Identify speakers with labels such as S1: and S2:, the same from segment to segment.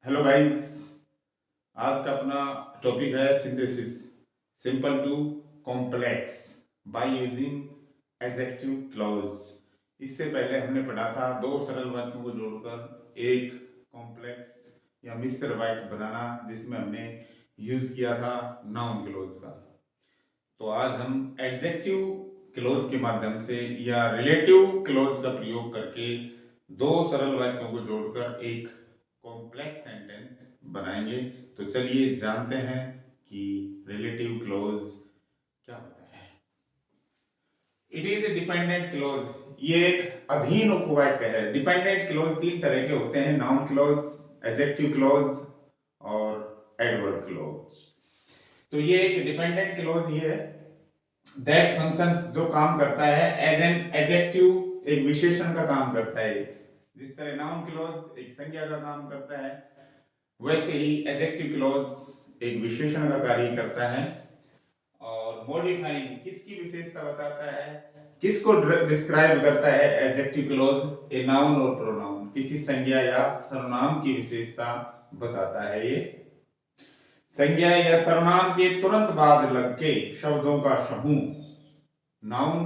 S1: Hello guys. आज का अपना टॉपिक है synthesis simple to complex by using adjective clause. इससे पहले हमने पढ़ा था दो सरल वाक्यों को जोड़कर एक कॉम्प्लेक्स या मिश्र वाक्य बनाना, जिसमें हमने यूज किया था नाउन क्लॉज का। तो आज हम एडजेक्टिव क्लॉज के माध्यम से या रिलेटिव क्लॉज का प्रयोग करके दो सरल वाक्यों को जोड़कर एक कॉम्प्लेक्स सेंटेंस बनाएंगे। तो चलिए जानते हैं कि रिलेटिव क्लॉज क्या होता है। It is a dependent clause, ये एक अधीन उपवाक्य है। डिपेंडेंट क्लॉज तीन तरह के होते हैं, नाउन क्लॉज, एडजेक्टिव क्लॉज और एडवर्ब क्लॉज। तो ये एक डिपेंडेंट क्लॉज ही है दैट फंक्शंस, जो काम करता है एज एन एडजेक्टिव, एक विशेषण का काम करता है। जिस तरह नाउन क्लॉज एक संज्ञा का काम करता है, वैसे ही एडजेक्टिव क्लॉज एक विशेषण का कार्य करता है। और मॉडिफाइंग किसकी विशेषता बताता है, किसको डिस्क्राइब करता है एडजेक्टिव क्लॉज, ए नाउन और प्रोनाउन, किसी संज्ञा या सर्वनाम की विशेषता बताता है। ये संज्ञा या सर्वनाम के तुरंत बाद लग के शब्दों का समूह नाउन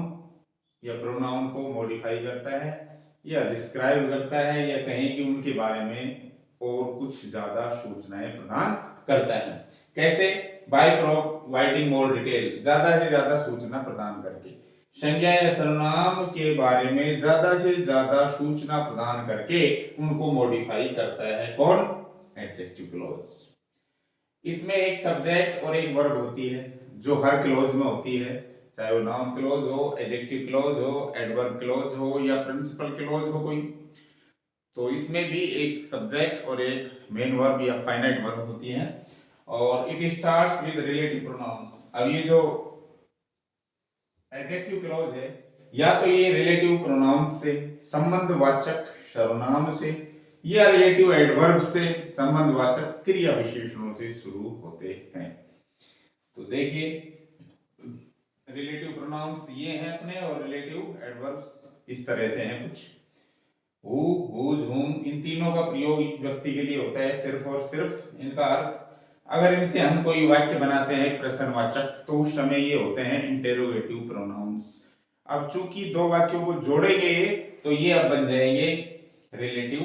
S1: या प्रोनाउन को मॉडिफाई करता है या डिस्क्राइब करता है, या कहें कि उनके बारे में और कुछ ज्यादा सूचनाएं प्रदान करता है। कैसे? बाय प्रोवाइडिंग मोर डिटेल, ज्यादा से ज्यादा सूचना प्रदान करके। संज्ञा या सर्वनाम के बारे में ज्यादा से ज्यादा सूचना प्रदान करके उनको मॉडिफाई करता है कौन? Adjective clause. इसमें एक सब्जेक्ट और एक वर्ब होती है, जो हर क्लॉज में होती है, चाहे वो नाउन क्लॉज हो, एडजेक्टिव क्लॉज हो, एडवर्ब क्लॉज हो या प्रिंसिपल क्लॉज हो कोई। तो इसमें भी एक सब्जेक्ट और एक मेन वर्ब या फाइनाइट वर्ब होती है, और it starts with relative pronouns. अब ये जो एडजेक्टिव क्लॉज है, या तो ये रिलेटिव प्रोनाउंस से, संबंधवाचक सर्वनाम से, या रिलेटिव एडवर्ब से, संबंधवाचक क्रिया विशेषणों से शुरू होते हैं। तो देखिए, रिलेटिव प्रोनाउंस ये हैं अपने, और रिलेटिव एडवर्ब्स इस तरह से हैं कुछ। हु, हुज, हुम, इन तीनों का प्रयोग एक व्यक्ति के लिए होता है सिर्फ और सिर्फ। इनका अर्थ, अगर इनसे हम कोई वाक्य बनाते हैं प्रश्नवाचक, तो उस समय ये होते हैं इंटेरोगेटिव प्रोनाउंस। अब चूंकि दो वाक्यों को जोड़ेंगे तो ये अब बन जाएंगे रिलेटिव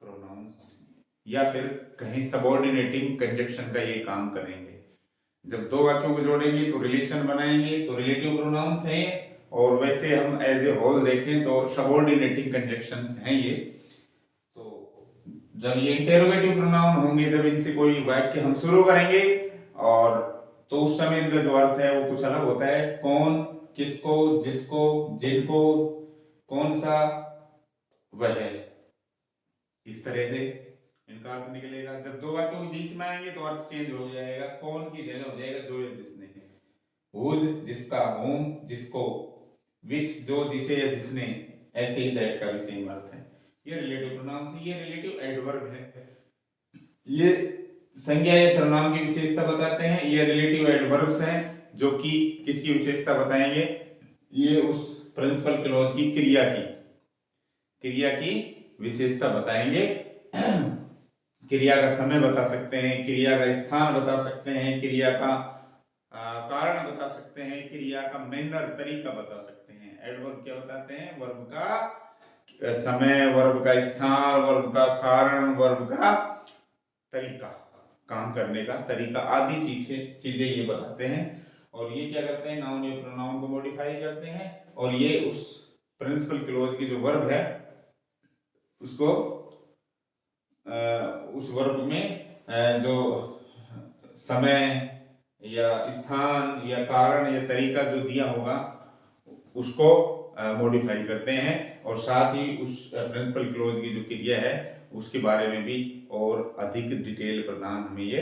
S1: प्रोनाउंस, या फिर कहीं सबऑर्डिनेटिंग कंजक्शन का ये काम करेंगे। जब दो वाक्यों को जोड़ेंगे तो रिलेशन बनाएंगे, तो रिलेटिव प्रोनाउंस हैं। और वैसे हम एज ए होल देखें तो सबऑर्डिनेटिंग कंजक्शंस हैं ये। तो जब ये इंटेरोगेटिव प्रोनाउन होंगे, जब इनसे कोई वाक्य हम शुरू करेंगे, और तो उस समय इनका जो अर्थ है वो कुछ अलग होता है। कौन, किसको, जिसको, जिनको, कौन सा, वह, इस तरह से इनका अर्थ निकलेगा। जब दो वाक्यों के बीच में आएंगे तो अर्थ चेंज हो जाएगा, कौन की जगह हो जाएगा जो या जिसने, हुज जिसका, होम जिसको, विच जो जिसे या जिसने, ऐसे ही दैट का भी सेम अर्थ है। ये रिलेटिव प्रोनाउन से, ये रिलेटिव एडवर्ब है। ये संज्ञा या सर्वनाम की विशेषता बताते हैं, ये रिलेटिव एडवर्ब्स हैं जो कि किसकी विशेषता बताएंगे, ये उस प्रिंसिपल क्लॉज की क्रिया की विशेषता बताएंगे। क्रिया का समय बता सकते हैं, क्रिया का स्थान बता सकते हैं, क्रिया का कारण बता सकते हैं, क्रिया का मैनर तरीका बता सकते हैं। एडवर्ब क्या बताते हैं? वर्ब का समय, वर्ब का स्थान, वर्ब का कारण, वर्ब का तरीका, काम करने का तरीका, आदि चीजें ये बताते हैं। और ये क्या करते हैं? नाउन या प्रोनाउन को मॉडिफाई करते हैं, और ये उस प्रिंसिपल क्लॉज की जो वर्ब है उसको उस वर्ब में जो समय या स्थान या कारण या तरीका जो दिया होगा उसको मॉडिफाई करते हैं, और साथ ही उस प्रिंसिपल क्लॉज की जो क्रिया है उसके बारे में भी और अधिक डिटेल प्रदान हमें ये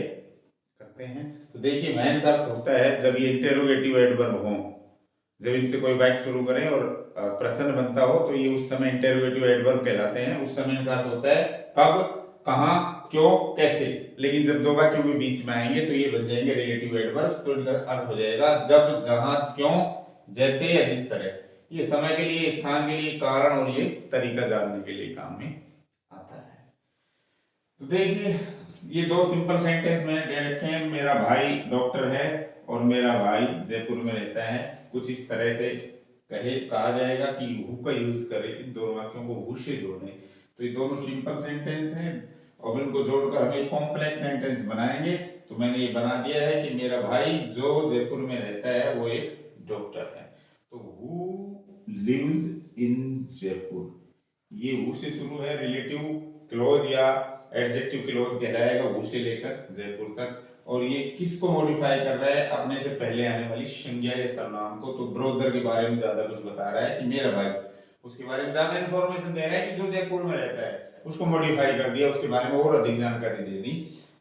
S1: करते हैं। तो देखिए, मेन का अर्थ होता है जब ये इंटेरोगेटिव एडवर्ब हो, जब इनसे कोई वाक्य शुरू करें और प्रश्न बनता हो, तो ये उस समय इंटेरोगेटिव एडवर्ब कहलाते हैं। उस समय इनका अर्थ होता है कब, कहां, क्यों, कैसे। लेकिन जब दो वाक्यों के बीच में आएंगे तो ये बन जाएंगे रिलेटिव एडवर्ब्स। तो इनका अर्थ हो जाएगा जब, जहां, क्यों, जैसे या जिस तरह। ये समय के लिए, स्थान के लिए, कारण और ये तरीका जानने के लिए काम में आता है। तो देखिए ये दो सिंपल सेंटेंस मैंने दे रखे हैं, मेरा भाई डॉक्टर है और मेरा भाई जयपुर में रहता है। कुछ इस तरह से कहा जाएगा कि हु का यूज करें, इन दोनों वाक्यों को हु से जोड़ें। तो ये दोनों सिंपल सेंटेंस हैं और इनको जोड़कर हम एक कॉम्प्लेक्स सेंटेंस बनाएंगे। तो मैंने ये बना दिया है कि मेरा भाई जो जयपुर में रहता है वो एक डॉक्टर है। तो हु लिव्स इन जयपुर, ये हु से शुरू है, रिलेटिव क्लोज या एडजेक्टिव क्लोज कहलाएगा हु से लेकर जयपुर तक। और ये किसको मॉडिफाई कर रहा है, अपने से पहले आने वाली संज्ञा या सर्वनाम को। तो ब्रोदर के बारे में ज्यादा कुछ बता रहा है कि मेरा भाई, उसके बारे में ज्यादा इंफॉर्मेशन दे रहा है कि जो जयपुर में रहता है, उसको मॉडिफाई कर दिया, उसके बारे में और अधिक जानकारी दे दी।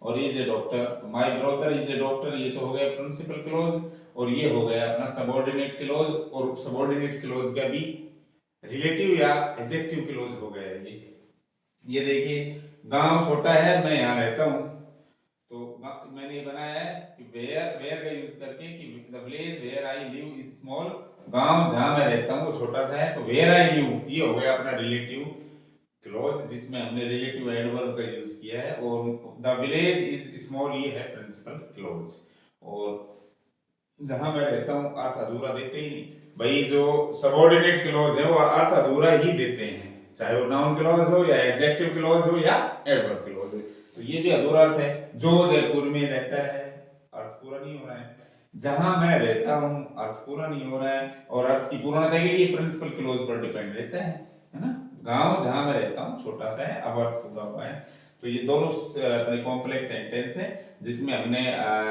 S1: और इज ए डॉक्टर, तो my brother is a doctor, ये तो हो गया प्रिंसिपल क्लोज। और ये हो गया अपना सबऑर्डिनेट क्लोज, और सबऑर्डिनेट क्लोज का भी रिलेटिव या एडजेक्टिव क्लोज हो गया ये देखिए गांव छोटा है, मैं यहाँ रहता हूँ। तो मैंने ये बनाया है कि वेयर का यूज करके कि the village where I live is small, गांव जहां मैं रहता हूँ वो छोटा सा है। तो वेयर आई लिव ये हो गया अपना रिलेटिव क्लोज, जिसमें हमने रिलेटिव एडवर्ब का यूज किया है। और द विलेज इज स्मॉल ये है प्रिंसिपल क्लोज। और जहां मैं रहता हूँ अर्थ अधूरा देते ही नहीं भाई, जो सबऑर्डिनेट क्लोज है वो अर्थ अधूरा ही देते हैं, चाहे वो नाउन क्लोज हो या एडजेक्टिव क्लोज हो या एडवर्ब क्लोज हो। तो ये भी अधूरा अर्थ है, जो जयपुर में रहता है अर्थ पूरा नहीं हो रहा है, जहां मैं रहता हूं अर्थ पूरा नहीं हो रहा है। और अर्थ की पूर्णता के लिए प्रिंसिपल क्लोज पर डिपेंड रहता है ना। गांव जहां मैं रहता हूं छोटा सा है, अब अर्थ पूरा हुआ है। तो ये दोनों अपने कॉम्प्लेक्स सेंटेंस है जिसमें हमने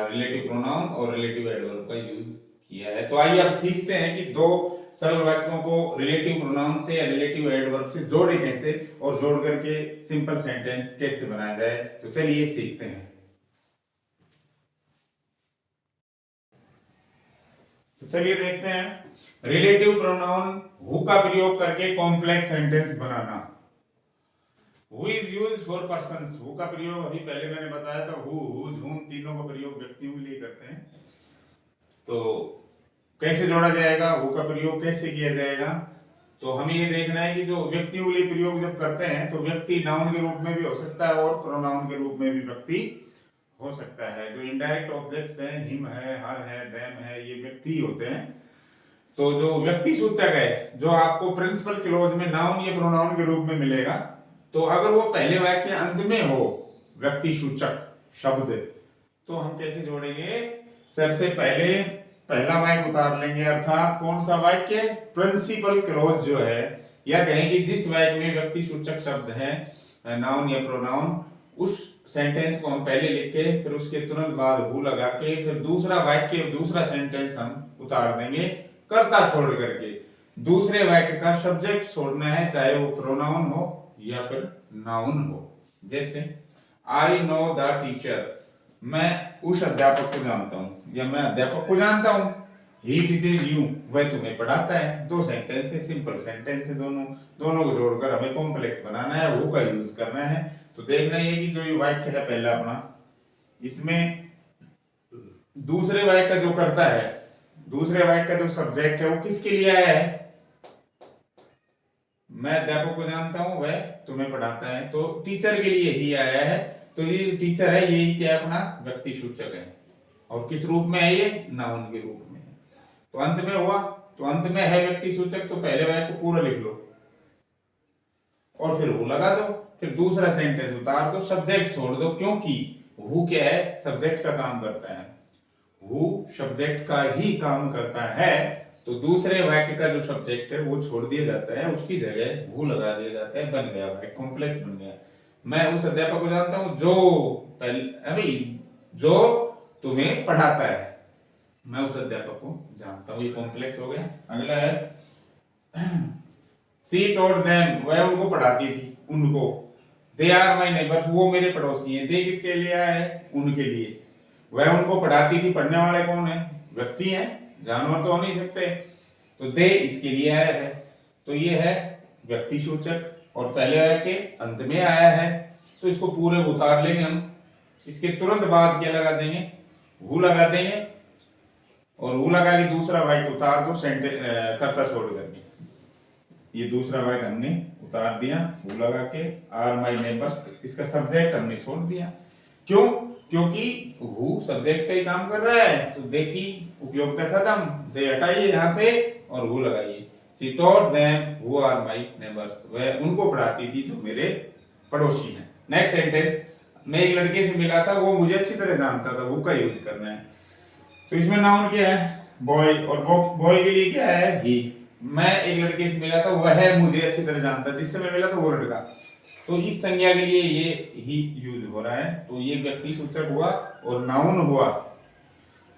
S1: रिलेटिव प्रोनाउन और रिलेटिव एडवर्ब का यूज किया है। तो आइए अब सीखते हैं कि दो सरल वाक्यों को रिलेटिव प्रोनाउन से या रिलेटिव एडवर्ब से जोड़े कैसे, और जोड़ करके सिंपल सेंटेंस कैसे बनाया जाए। तो चलिए सीखते हैं। तो चलिए देखते हैं रिलेटिव प्रोनाउन हु का प्रयोग करके complex sentence banana. Who is used for persons, who का प्रयोग अभी पहले मैंने बताया था, हु हुज हुम तीनों का प्रयोग व्यक्तियों के लिए करते हैं। तो कैसे जोड़ा जाएगा, हु का प्रयोग कैसे किया जाएगा, तो हमें ये देखना है कि जो व्यक्तियों के लिए प्रयोग जब करते हैं तो व्यक्ति नाउन के रूप में भी हो सकता है और प्रोनाउन के रूप में भी व्यक्ति हो सकता है। जो इनडायरेक्ट ऑब्जेक्ट्स हैं, हिम है, हर है, देम है, ये व्यक्ति होते हैं। तो जो व्यक्ति सूचक है जो आपको प्रिंसिपल क्लोज में नाउन या प्रोनाउन के रूप में मिलेगा, तो अगर वो पहले वाक्य के अंत में हो व्यक्ति सूचक शब्द, तो हम कैसे जोड़ेंगे, सबसे पहले पहला वाक्य उतार लेंगे, अर्थात कौन सा वाक्य, प्रिंसिपल क्लोज जो है, या कहेंगे जिस वाक्य में व्यक्ति सूचक शब्द है नाउन या प्रोनाउन, उस सेंटेंस को हम पहले लिख के फिर उसके तुरंत बाद हु लगा के फिर दूसरा वाक्य दूसरा सेंटेंस हम उतार देंगे कर्ता छोड़ करके। दूसरे वाक्य का सब्जेक्ट छोड़ना है, चाहे वो प्रोनाउन हो या फिर नाउन हो। जैसे आई नो द टीचर, मैं उस अध्यापक को जानता हूं या मैं अध्यापक को जानता हूं। ही टीचेज यू, वह तुम्हें पढ़ाता है। दो सेंटेंस है, सिंपल सेंटेंस है, दोनों को जोड़कर हमें कॉम्प्लेक्स बनाना है, वो का यूज करना है। तो देखना ये कि जो ये वाक्य है पहला अपना, इसमें दूसरे वाक्य का जो करता है, दूसरे वाक्य का जो सब्जेक्ट है वो किसके लिए आया है, मैं अध्यापक को जानता हूं वह तुम्हें पढ़ाता है, तो टीचर के लिए ही आया है। तो ये टीचर है, यही क्या अपना व्यक्ति सूचक है, और किस रूप में है, ये नाउन के रूप में है। तो अंत में हुआ, तो अंत में है व्यक्ति सूचक, तो पहले वाक्य को पूरा लिख लो और फिर वो लगा दो, फिर दूसरा सेंटेंस उतार दो, सब्जेक्ट छोड़ दो, क्योंकि हु क्या है, सब्जेक्ट का काम करता है, हु सब्जेक्ट का ही काम करता है। तो दूसरे वाक्य का जो सब्जेक्ट है वो छोड़ दिया जाता है, उसकी जगह हु लगा दिया जाता है, बन गया वाक्य, कॉम्प्लेक्स बन गया। मैं उस अध्यापक को जानता हूं जो अभी जो तुम्हें पढ़ाता है, मैं उस अध्यापक को जानता हूं, ये कॉम्प्लेक्स हो गया। अगला है सी टॉट देम, वह उनको पढ़ाती थी, उनको। दे आर माई नेबर्स, वो मेरे पड़ोसी हैं। दे किसके लिए आया है, उनके लिए। वह उनको पढ़ाती थी, पढ़ने वाले कौन है, व्यक्ति हैं, जानवर तो हो नहीं सकते। तो दे इसके लिए आया है, तो ये है व्यक्ति सूचक, और पहले वाक्य अंत में आया है, तो इसको पूरे उतार लेंगे हम। इसके तुरंत बाद क्या लगा देंगे, हु लगा देंगे, और हु लगा के दूसरा वाक्य उतार दो, कर्ता छोड़ करके। ये दूसरा वाक्य हमने उतार दिया हु लगा के, आर माई नेबर्स, इसका सब्जेक्ट हमने छोड़ दिया। क्यों? क्योंकि हु सब्जेक्ट का ही काम कर रहा है, तो दे की उपयोगिता खत्म, दे हटाइए यहाँ से और हु लगाइए। She taught them who are my neighbours, वह उनको पढ़ाती थी जो मेरे पड़ोसी हैं। नेक्स्ट सेंटेंस, मैं एक लड़के से मिला था, वो मुझे अच्छी तरह जानता था, हु का यूज करना है। तो इसमें नाउन क्या है? बॉय, और बॉय के लिए क्या है? ही। मैं एक लड़के से मिला था, वह मुझे अच्छी तरह जानता, जिससे मैं मिला था वो लड़का। तो इस संज्ञा के लिए ये ही यूज हो रहा है, तो ये व्यक्ति सूचक हुआ और नाउन हुआ,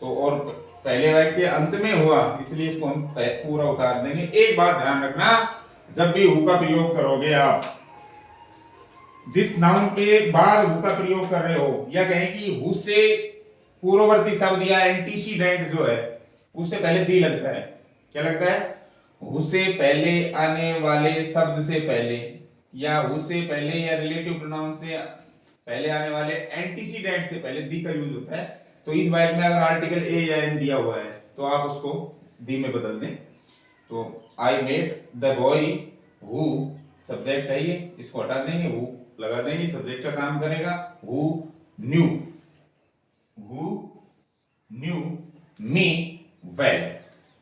S1: तो और पहले वाक्य के अंत में हुआ, इसलिए इसको हम पूरा उतार देंगे। एक बात ध्यान रखना, जब भी हु का प्रयोग करोगे आप, जिस नाउन के बाद हु का प्रयोग कर रहे हो, या कहें कि हु से पूर्ववर्ती शब्द या एंटीसीडेंट जो है, उससे पहले दी लगता है। क्या लगता है? हु से पहले आने वाले शब्द से पहले, या हु से पहले या रिलेटिव प्रोनाउन से पहले आने वाले एंटीसीडेंट से पहले दी का यूज होता है। तो इस वाक्य में अगर आर्टिकल ए या एन दिया हुआ है तो आप उसको दी में बदल दें। तो I met the boy who, subject है ये, इसको हटा देंगे, हु लगा देंगे, सब्जेक्ट का काम करेगा। हु न्यू मी वेल,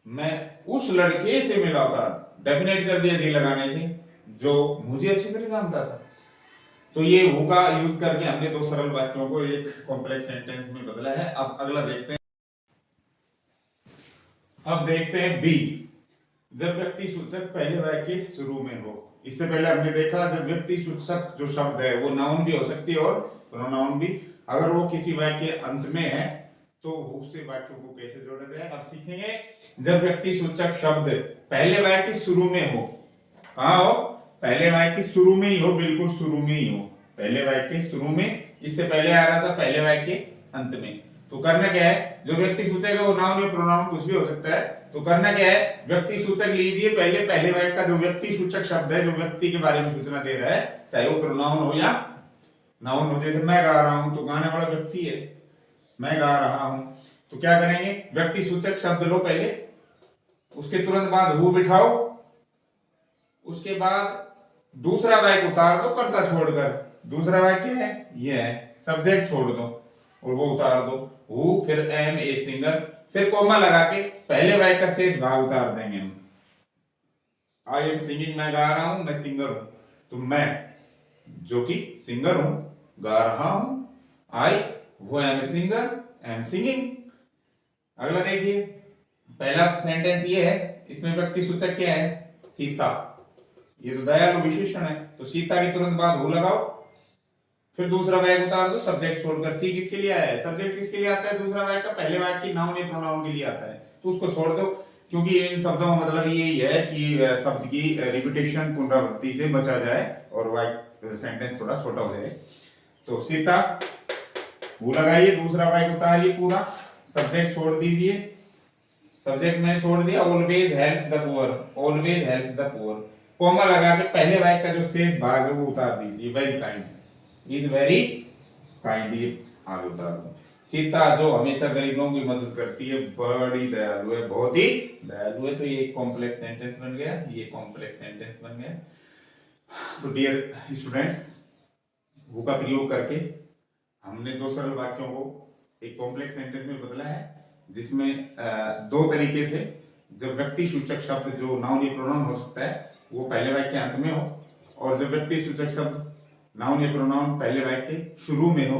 S1: मैं उस लड़के से मिला था, डेफिनेट कर दिया दी लगाने से, जो मुझे अच्छी तरह जानता था। तो ये हु का यूज करके हमने दो सरल वाक्यों को एक कॉम्प्लेक्स सेंटेंस में बदला है। अब अगला देखते हैं। अब देखते हैं बी, जब व्यक्ति सूचक पहले वाक्य के शुरू में हो। इससे पहले हमने देखा जब व्यक्ति सूचक जो शब्द है वो नाउन भी हो सकती है और प्रोनाउन भी, अगर वो किसी वाक्य के अंत में है तो हु से वाक्यों को कैसे जोड़ा जाए। अब सीखेंगे, जब व्यक्ति सूचक शब्द पहले वाक्य के शुरू में हो। कहाँ हो? पहले वाक्य के शुरू में ही हो, बिल्कुल शुरू में ही हो, पहले वाक्य के शुरू में। इससे पहले आ रहा था पहले वाक्य के अंत में। तो करना क्या है, जो व्यक्ति सूचक है वो नाउन या प्रोनाउन कुछ भी हो सकता है। तो करना क्या है, व्यक्ति सूचक लीजिए, पहले वाक्य का जो व्यक्ति सूचक शब्द है, जो व्यक्ति के बारे में सूचना दे रहा है, चाहे वो प्रोनाउन हो या नाउन हो। जैसे मैं गा रहा हूं, तो गाने वाला व्यक्ति है, मैं गा रहा हूं। तो क्या करेंगे, व्यक्ति सूचक शब्द लो पहले, उसके तुरंत बाद हु बिठाओ, उसके बाद दूसरा वाक्य उतार दो कर्ता छोड़कर। दूसरा वाक्य है ये है, सब्जेक्ट छोड़ दो और वो उतार दो, हु फिर एम ए सिंगर, फिर कोमा लगा के पहले वाक्य का शेष भाग उतार देंगे हम। आई एम सिंगिंग, मैं गा रहा हूं, मैं सिंगर हूं। तो मैं जो कि सिंगर हूं, गा रहा हूं, आई वो am a singer, am singing. अगला देखिए, पहला सेंटेंस ये है, इसमें व्यक्ति सूचक क्या है? सीता, ये तो दयालु विशेषण है। तो सीता के तुरंत बाद हु लगाओ, फिर दूसरा वाक्य उतार दो सब्जेक्ट छोड़कर। सी किसके लिए आया है? सब्जेक्ट किसके लिए आता है? दूसरा वाक्य का पहले वाक्य की नाउन या प्रोनाउन के लिए आता है, तो उसको छोड़ दो, क्योंकि इन शब्दों का मतलब यही है कि शब्द की रिपीटेशन, पुनरावृत्ति से बचा जाए और वाक्य सेंटेंस थोड़ा छोटा हो जाए। तो सीता, हु लगाइए, दूसरा वाक्य उतारिए पूरा, सब्जेक्ट छोड़ दीजिए। सब्जेक्ट मैंने छोड़ दिया, always helps the poor, always helps the poor, comma लगा के पहले वाक्य का जो शेष भाग है वो उतार दीजिए। Very kind, is very kind, ये आगे उतार दो। सीता जो हमेशा गरीबों की मदद करती है, बड़ी दयालु है, बहुत ही दयालु है। तो ये एक कॉम्प्लेक्स सेंटेंस बन गया, ये कॉम्प्लेक्स सेंटेंस बन गया। तो डियर स्टूडेंट्स, हु का प्रयोग करके हमने दो सरल वाक्यों को एक कॉम्प्लेक्स सेंटेंस में बदला है, जिसमें दो तरीके थे। जब व्यक्ति सूचक शब्द जो नाउन या प्रोनाउन हो सकता है वो पहले वाक्य के अंत में हो, और जब व्यक्ति सूचक शब्द नाउन या प्रोनाउन पहले वाक्य के शुरू में हो,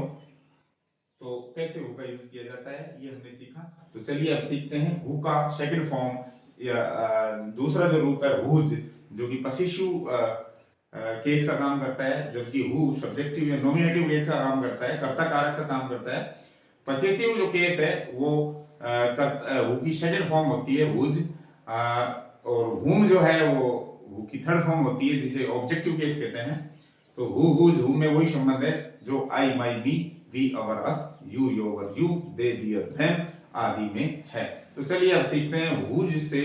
S1: तो कैसे हु का यूज किया जाता है ये हमने सीखा। तो चलिए अब सीखते हैं हु का सेकंड फॉर्म या दूसरा जो रूप है हुज, जो कि पसेसिव केस का काम करता है, जबकि हु सब्जेक्टिव या नॉमिनेटिव केस का काम करता है, कर्ता कारक का काम करता है। पसेसिव जो केस है वो हु की सेकंड फॉर्म होती है हुज, और हुम जो है वो हु की थर्ड फॉर्म होती है, जिसे ऑब्जेक्टिव केस कहते हैं। तो हु हुज हुम में वही संबंध है जो I my we, we our us, you your you, they their them आदि में है। तो चलिए अब सीखते हैं हुज से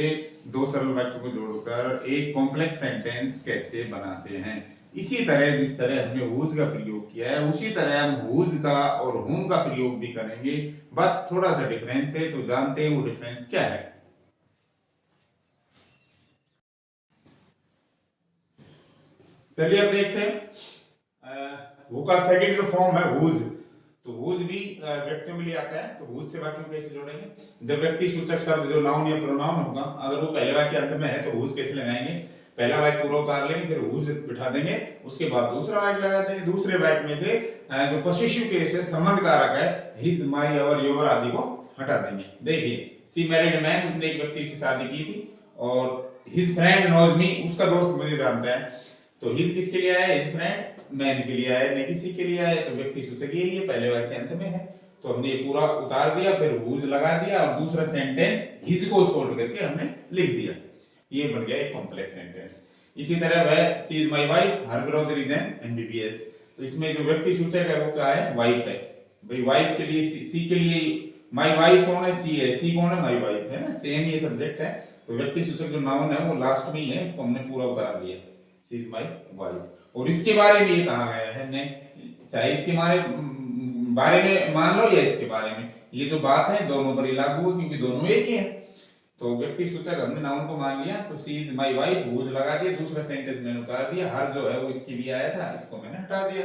S1: दो सरल वाक्यों को जोड़कर एक कॉम्प्लेक्स सेंटेंस कैसे बनाते हैं। इसी तरह जिस तरह हमने हुज का प्रयोग किया है, उसी तरह हम हुज का और हुम का प्रयोग भी करेंगे, बस थोड़ा सा डिफरेंस है। तो जानते हैं वो डिफरेंस क्या है। चलिए अब देखते हैं हु का सेकंड जो फॉर्म है हुज। तो हुज भी व्यक्तियों के लिए आता है। तो हुज से वाक्य में कैसे जोड़ेंगे? जब व्यक्ति सूचक शब्द जो नाउन या प्रोनाउन होगा अगर वो पहले वाक्य अंत में है तो हुज कैसे लगाएंगे? पहला वाक्य पूरा उतार लेंगे, फिर हुज बिठा देंगे, उसके बाद दूसरा वाक्य लगा देंगे। दूसरे वाक्य में से जो पॉसेसिव केस है, संबंध कारक है, हिज, माय, अवर, योर आदि को हटा देंगे। देखिए, सी मैरिड मैन, उसने एक व्यक्ति से शादी की थी, और हिज फ्रेंड नोज मी, उसका दोस्त मुझे जानता है। तो हिज किसके लिए आया? हिज फ्रेंड मैन के लिए आया, नहीं किसी के लिए आया। तो व्यक्ति सूचक यही है, पहले वाक्य अंत में है। तो हमने ये पूरा उतार दिया, फिर हुज लगा दिया, और दूसरा सेंटेंस हिज को छोड़ करके हमने लिख दिया। ये बन गया एक कॉम्प्लेक्स सेंटेंस। इसी तरह वह she is my wife, her brother is an MBBS. तो इसमें जो व्यक्ति सूचक है वो क्या है? वाइफ है। भाई वाइफ के लिए सी के लिए माय वाइफ कौन है? सी है। सी कौन है? माय वाइफ है ना, सेम ये सब्जेक्ट है। तो व्यक्ति सूचक जो नाउन है वो लास्ट में ही है, उसको हमने पूरा उतार दिया, सी इज माय वाइफ। और इसके बारे में ये कहा गया है ने, चाहे इसके बारे में मान लो या इसके बारे में, ये जो बात है दोनों पर ही लागू है, क्योंकि दोनों एक ही है। तो व्यक्ति सूचक हमने नाउन को मान लिया, तो she is my wife, whose लगा दिया, दूसरा सेंटेंस मैंने उतार दिया, हर जो है वो इसके लिए आया था, इसको मैंने हटा दिया।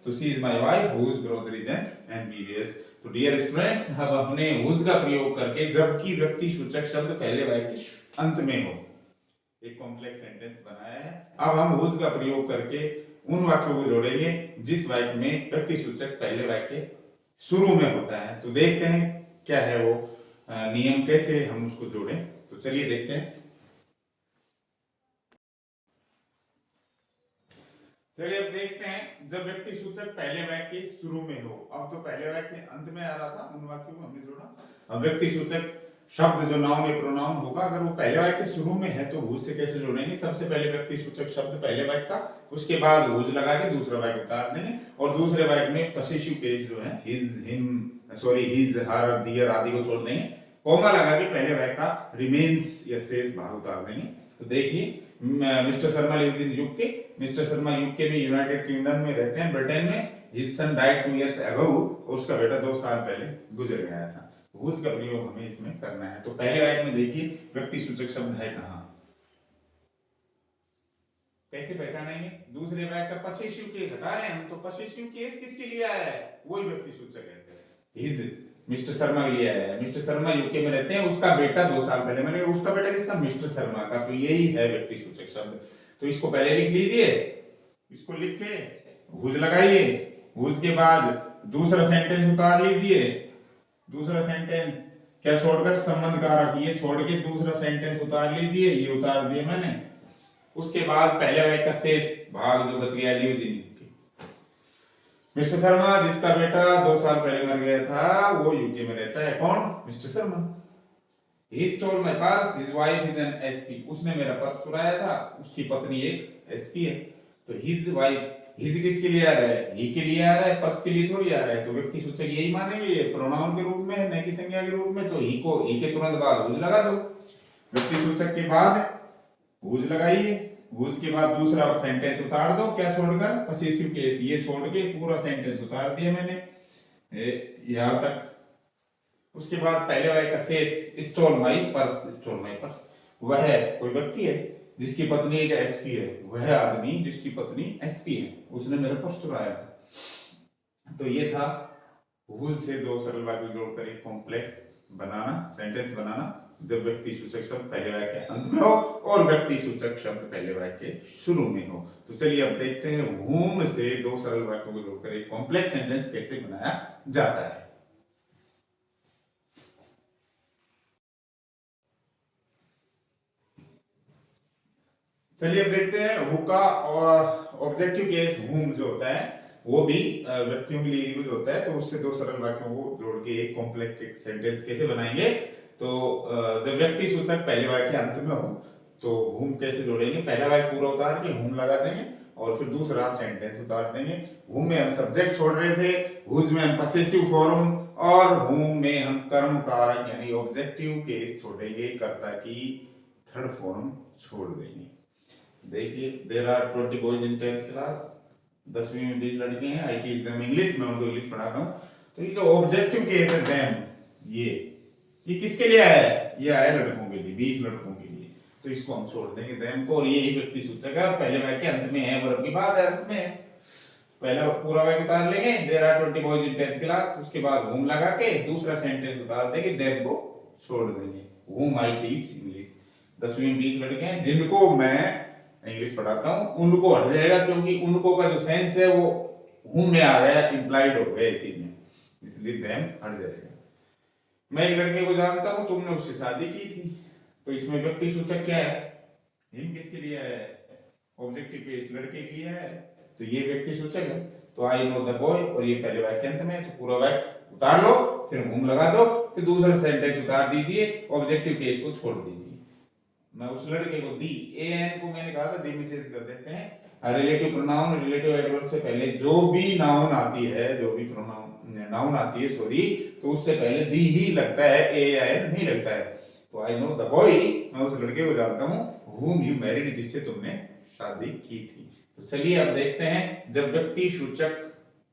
S1: तो she is my wife, whose brother is an MBBS. तो डियर स्टूडेंट्स, अब हमने हुज का प्रयोग करके जबकि व्यक्ति सूचक शब्द पहले वाक्य के अंत में हो एक कॉम्प्लेक्स सेंटेंस बनाया है। अब हम हुज का प्रयोग करके उन वाक्यों को जोड़ेंगे जिस वाक्य में व्यक्ति सूचक पहले वाक्य शुरू में होता है। तो देखते हैं क्या है वो नियम, कैसे हम उसको जोड़ें। तो चलिए देखते हैं। चलिए अब देखते हैं, जब व्यक्ति सूचक पहले वाक्य शुरू में हो। अब तो पहले वाक्य अंत में आ रहा था, उन वाक्यों को हमने जोड़ा। अब व्यक्ति सूचक शब्द जो नाउन या प्रोनाउन होगा अगर वो पहले वाक्य शुरू में है तो हुज से कैसे जोड़ेंगे? सबसे पहले व्यक्ति सूचक शब्द पहले वाक्य का, उसके बाद हुज लगा के दूसरा वाक्य उतार देंगे, और दूसरे वाक्य में पॉसेसिव केस जो है हिज, हिम, सॉरी हिज, हर, दियर आदि को छोड़ देंगे, कॉमा लगा के पहले वाक्य का रिमेन्स या शेष भाग उतार देंगे। तो देखिए, mister Sharma lives in UK, mister Sharma UK में, यूनाइटेड किंगडम में रहते हैं, ब्रिटेन में। His son died 2 years ago, और उसका बेटा 2 साल पहले गुजर गया था। हुज का प्रयोग हमें इसमें करना है। तो पहले वाक्य में देखिए व्यक्ति सूचक शब्द है कहां, कैसे पहचानेंगे? दूसरे वाक्य का पॉसेसिव केस हटा रहे हैं हम, तो पॉसेसिव केस किसके लिए आया है? वही व्यक्ति सूचक है। हिज मिस्टर शर्मा के लिए आया है, मिस्टर शर्मा यूके में रहते हैं, उसका बेटा 2 साल पहले, मैंने उसका बेटा किसका? मिस्टर शर्मा का। तो यही है व्यक्ति सूचक शब्द। तो इसको पहले लिख लीजिए, इसको लिख के हुज लगाइए, हुज के बाद दूसरा सेंटेंस उतार लीजिए। दूसरा सेंटेंस क्या छोड़कर? संबंध कारक, ये छोड़ के दूसरा सेंटेंस उतार लीजिए, ये उतार दिया मैंने। उसके बाद पहले वाक्य का शेष भाग जो बच गया lives in UK. Mister Sharma जिसका बेटा 2 साल पहले मर गया था वो यूके में रहता है। कौन? Mister Sharma. He stole my purse, his wife is an SP, उसने मेरा पर्स चुराया था, उसकी पत्नी एक SP है। तो his wife, his किसके लिए आ रहा है? he के लिए आ रहा है, पर्स के लिए थोड़ी आ रहा है। तो व्यक्ति सूचक यही मानेंगे, ये प्रोनाउन के रूप में है, न कि संज्ञा के रूप में। तो he के तुरंत बाद हुज लगा दो, व्यक्ति सूचक के बाद हुज लगाइए, हुज के बाद दूसरा सेंटेंस उतार दो, क्या छोड़कर? पॉसेसिव केस, ये छोड़ के पूरा सेंटेंस उतार दिया मैंने यहां तक। उसके बाद पहले वाक्य का शेष, stole my purse, stole my purse, वह कोई व्यक्ति है जिसकी पत्नी एक एसपी है, वह आदमी जिसकी पत्नी एसपी है, उसने मेरा पर्स चुराया था। तो ये था हुज से दो सरल वाक्य जोड़कर एक कॉम्प्लेक्स बनाना, सेंटेंस बनाना, जब व्यक्ति सूचक शब्द पहले वाक्य के अंत में हो और व्यक्ति सूचक शब्द पहले वाक्य के शुरू में हो। तो चलिए अब देखते हैं whom से दो सरल वाक्यों को जोड़कर एक कॉम्प्लेक्स सेंटेंस कैसे बनाया जाता है। चलिए अब देखते हैं हु का ऑब्जेक्टिव केस whom जो होता है वो भी व्यक्तियों के लिए यूज होता है। तो उससे दो सरल वाक्यों को जोड़ के एक कॉम्प्लेक्स सेंटेंस कैसे बनाएंगे? तो जब व्यक्ति सूचक पहले वाक्य अंत में हो तो whom कैसे जोड़ेंगे? पहला वाक्य पूरा उतार के whom लगा देंगे और फिर दूसरा सेंटेंस उतार देंगे। whom में हम सब्जेक्ट छोड़ रहे थे, whose में हम पॉसेसिव फॉर्म और whom में हम कर्म कारक यानी ऑब्जेक्टिव केस छोड़ेंगे, कर्ता की थर्ड फॉर्म छोड़ देंगे। देखिए there are 20 boys in 10th class, 10वीं में 20 लड़के हैं, आई टीच देम इंग्लिश, मैं उनको इंग्लिश पढ़ाता हूँ। तो ये जो ऑब्जेक्टिव केस है देम, ये किसके लिए आया है? ये आया लड़कों के लिए, 20 लड़कों के लिए। तो तो इसको हम छोड़ देंगे देम को, और यही व्यक्ति सूचक है, पहले वाक्य अंत में है, वर्ब की बात है अंत में है। पहला पूरा वाक्य उतार लेंगे, there are 20 boys in 10th class, उसके बाद whom लगा के दूसरा सेंटेंस उतार देंगे, देम को छोड़ देंगे। whom I teach इंग्लिश, 10वीं में 20 लड़के हैं जिनको मैं इंग्लिश पढ़ाता हूँ, उनको हट जाएगा क्योंकि उनको का जो सेंस है वो whom में आ गया, इंप्लाइड हो गया इसी में, इसलिए देम हट जाएगा। मैं एक लड़के को जानता हूँ, तुमने उससे शादी की थी, तो इसमें व्यक्ति सूचक क्या है, हिम किसके लिए है, ऑब्जेक्टिव केस लड़के के लिए है, तो ये व्यक्ति सूचक है। तो आई नो द बॉय, और ये पहले वाक्य अंत में है, तो पूरा वाक्य उतार लो, फिर whom लगा दो, फिर दूसरा सेंटेंस उतार दीजिए, ऑब्जेक्टिव केस को छोड़ दीजिए। मैं उस लड़के को दी, एन को मैंने कहा था दी में चेंज कर देते हैं। रिलेटिव प्रोनाउन रिलेटिव एडवर्ब से पहले जो भी नाउन आती है, जो भी प्रोनाउन नाउन आती है सॉरी, तो उससे पहले दी ही लगता है, ए या एन नहीं लगता है। तो आई नो द बॉय, मैं उस लड़के को जानता हूँ, whom you married, जिससे तुमने शादी की थी। तो चलिए अब देखते हैं, जब व्यक्ति सूचक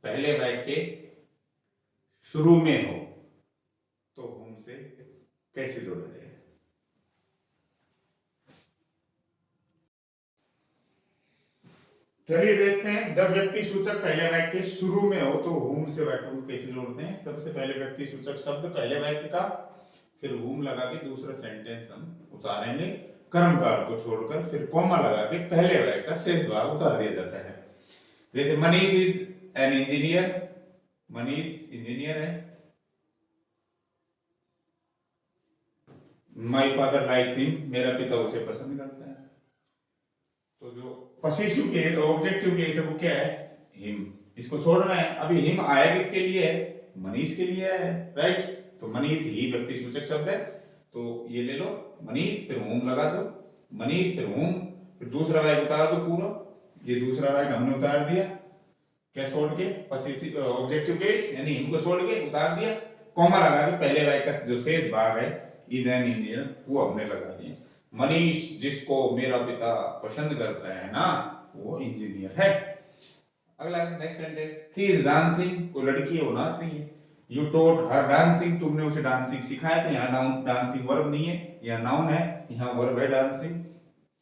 S1: पहले वाक्य शुरू में हो तो whom से कैसे जोड़ा जाए। चलिए देखते हैं, जब व्यक्ति सूचक पहले वाक्य शुरू में हो तो whom से वाक्य को कैसे जोड़ते हैं। सबसे पहले व्यक्ति सूचक शब्द पहले वाक्य का, फिर whom लगा के दूसरा सेंटेंस हम उतारेंगे कर्मकार को छोड़कर, फिर कॉमा लगा के पहले वाक्य का शेष भाग उतार दिया जाता है। जैसे Manish is an engineer, Manish engineer है। माय फादर लाइक्स हिम, मेरा पिता उसे पसंद करता है। तो जो पॉसेसिव के ऑब्जेक्टिव के वो क्या है, हिम, इसको छोड़ना है। अभी हिम आया किसके लिए है, मनीष के लिए है, राइट। तो मनीष ही व्यक्ति सूचक शब्द है, तो ये ले लो मनीष, फिर whom लगा दो, मनीष फिर whom, फिर दूसरा वाक्य उतार दो पूरा, ये दूसरा वाक्य हमने उतार दिया, क्या छोड़ के, पॉसेसिव ऑब्जेक्टिव केस यानी हिम को छोड़ के उतार दिया, कॉमा लगा के पहले वाक्य का जो शेष भाग है इज एन इंजीनियर वो हमने लगा दिया। मनीष जिसको मेरा पिता पसंद करता है ना, वो इंजीनियर है। अगला next sentence, she is dancing, कोई लड़की है वो नाच रही है। यू टॉट हर डांसिंग, तुमने उसे डांसिंग सिखाया था। यहाँ नाउन डांसिंग वर्ब नहीं है, यहाँ नाउन है, यहाँ वर्ब है डांसिंग,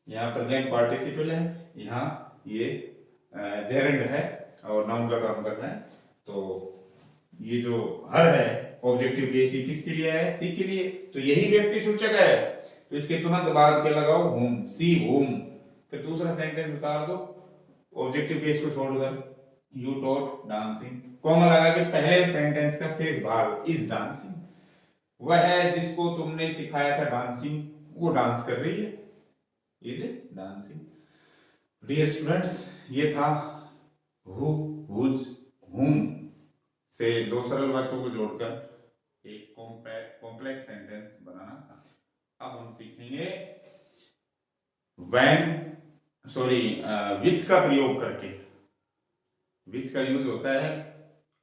S1: यहाँ प्रेजेंट पार्टिसिपल है, यहाँ ये जेरेंड है और नाउन का काम कर रहा है। तो ये जो हर है ऑब्जेक्टिव केस ये किसके लिए है, सी के लिए, तो यही व्यक्ति सूचक है। तो इसके तुरंत बाद क्या लगाओ, whom, सी whom, फिर दूसरा सेंटेंस उतार दो ऑब्जेक्टिव केस को छोड़कर, यू टॉट डांसिंग, कॉमा लगा के पहले सेंटेंस का शेष भाग इज डांसिंग, वह है जिसको तुमने सिखाया था डांसिंग, वो डांस कर रही है, इज डांसिंग। डियर स्टूडेंट्स, ये था हु, हुज, whom से दो सरल वाक्यों को जोड़कर एक कॉम्प्लेक्स सेंटेंस बनाना। अब हम सीखेंगे व्हेन विच का प्रयोग करके। विच का यूज होता है